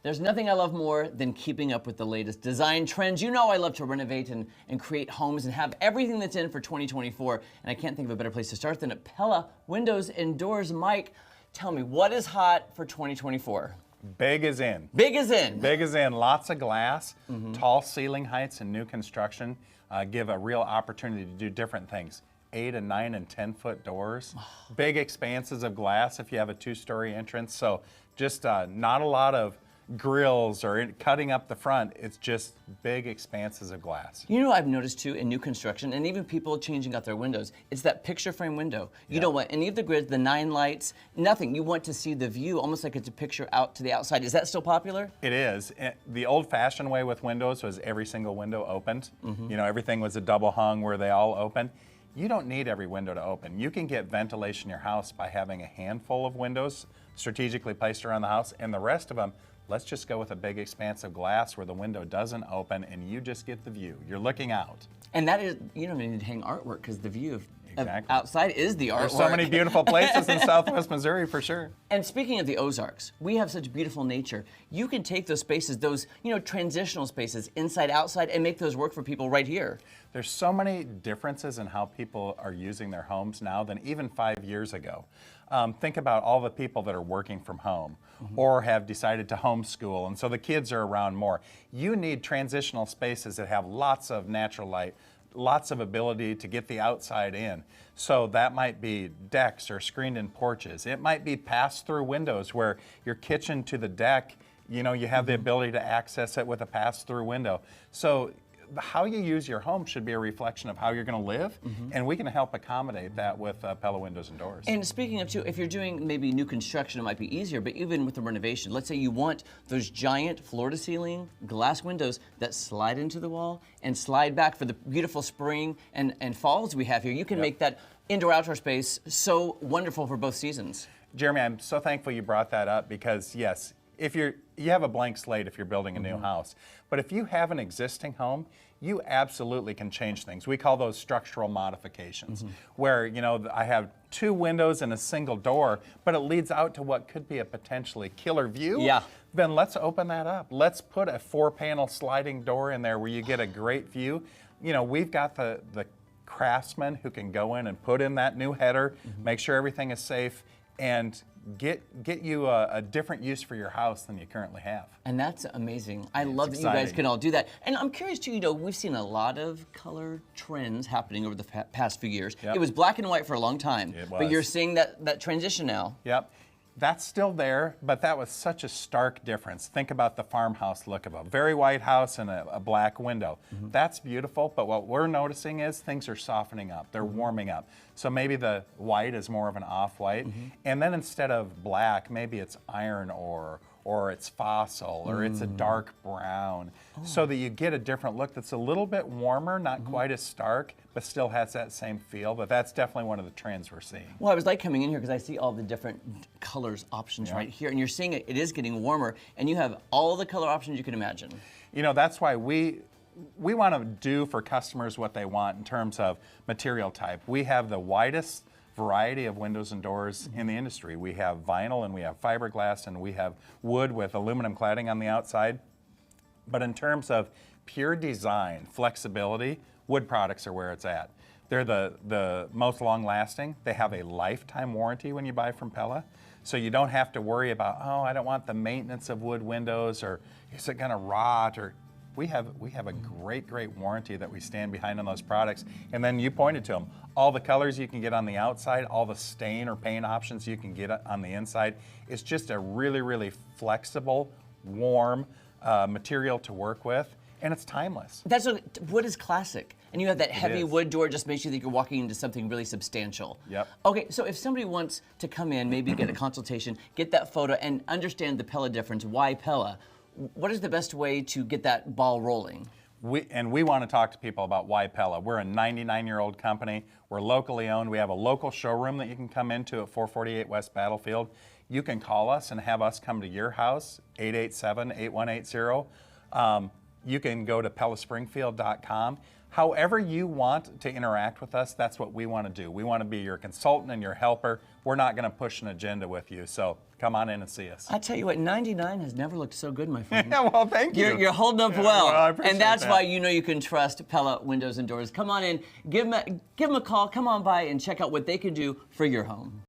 There's nothing I love more than keeping up with the latest design trends. You know I love to renovate and create homes and have everything that's in for 2024. And I can't think of a better place to start than at Pella Windows and Doors. Mike, tell me, what is hot for 2024? Big is in. Big is in. Big is in. Lots of glass, tall ceiling heights and new construction give a real opportunity to do different things. 8 and 9 and 10-foot doors, big expanses of glass if you have a 2-story entrance. So just not a lot of grills or cutting up the front. It's just big expanses of glass. You know what I've noticed too in new construction and even people changing out their windows, it's that picture frame window. You don't want any of the grids, the 9 lights, nothing. You want to see the view almost like it's a picture out to the outside. Is that still popular? It is. The old-fashioned way with windows was every single window opened. You know, everything was a double hung where they all open. You don't need every window to open. You can get ventilation in your house by having a handful of windows strategically placed around the house, and the rest of them, let's just go with a big expanse of glass where the window doesn't open and you just get the view. You're looking out. And that is, you don't need to hang artwork because the view of outside is the artwork. There's so many beautiful places in Southwest Missouri for sure. And speaking of the Ozarks, we have such beautiful nature. You can take those spaces, those transitional spaces, inside, outside, and make those work for people right here. There's so many differences in how people are using their homes now than even 5 years ago. Think about all the people that are working from home or have decided to homeschool, and so the kids are around more. You need transitional spaces that have lots of natural light, lots of ability to get the outside in. So that might be decks or screened-in porches. It might be pass-through windows where your kitchen to the deck, you have the ability to access it with a pass-through window. So how you use your home should be a reflection of how you're going to live, and we can help accommodate that with Pella Windows and Doors. And speaking of too, if you're doing maybe new construction, it might be easier, but even with the renovation, let's say you want those giant floor-to-ceiling glass windows that slide into the wall and slide back for the beautiful spring and falls we have here. You can make that indoor-outdoor space so wonderful for both seasons. Jeremy, I'm so thankful you brought that up because, yes, if you have a blank slate if you're building a new house, but if you have an existing home, you absolutely can change things. We call those structural modifications, where I have 2 windows and a single door, but it leads out to what could be a potentially killer view. Yeah. Then let's open that up. Let's put a 4-panel sliding door in there where you get a great view. We've got the craftsmen who can go in and put in that new header, make sure everything is safe, and get you a different use for your house than you currently have. And that's amazing. I love that you guys can all do that. And I'm curious too, we've seen a lot of color trends happening over the past few years. It was black and white for a long time, but you're seeing that transition now. Yep. That's still there, but that was such a stark difference. Think about the farmhouse look of a very white house and a black window. That's beautiful, but what we're noticing is things are softening up. They're warming up. So maybe the white is more of an off-white, and then instead of black, maybe it's iron ore, or it's fossil, or it's a dark brown, so that you get a different look that's a little bit warmer, not quite as stark, but still has that same feel. But that's definitely one of the trends we're seeing. Well, I was like coming in here because I see all the different colors options right here, and you're seeing it is getting warmer, and you have all the color options you can imagine. That's why we want to do for customers what they want in terms of material type. We have the widest variety of windows and doors in the industry. We have vinyl and we have fiberglass and we have wood with aluminum cladding on the outside. But in terms of pure design, flexibility, wood products are where it's at. They're the most long-lasting. They have a lifetime warranty when you buy from Pella. So you don't have to worry about, I don't want the maintenance of wood windows, or is it going to rot, or we have a great warranty that we stand behind on those products. And then you pointed to them. All the colors you can get on the outside, all the stain or paint options you can get on the inside. It's just a really flexible, warm material to work with, and it's timeless. Wood is classic. And you have that heavy wood door, just makes you think you're walking into something really substantial. Yep. Okay, so if somebody wants to come in, maybe get a consultation, get that photo, and understand the Pella difference, why Pella, what is the best way to get that ball rolling? We want to talk to people about why Pella. We're a 99-year-old company. We're locally owned. We have a local showroom that you can come into at 448 West Battlefield. You can call us and have us come to your house, 887-8180. you can go to pellaspringfield.com. However you want to interact with us, that's what we want to do. We want to be your consultant and your helper. We're not going to push an agenda with you. So come on in and see us. I tell you what, 99 has never looked so good, my friend. Yeah, well, thank you. You're holding up well. Well, I appreciate and that's that. why you know you can trust Pella Windows and Doors. Come on in, give them a call, come on by and check out what they can do for your home.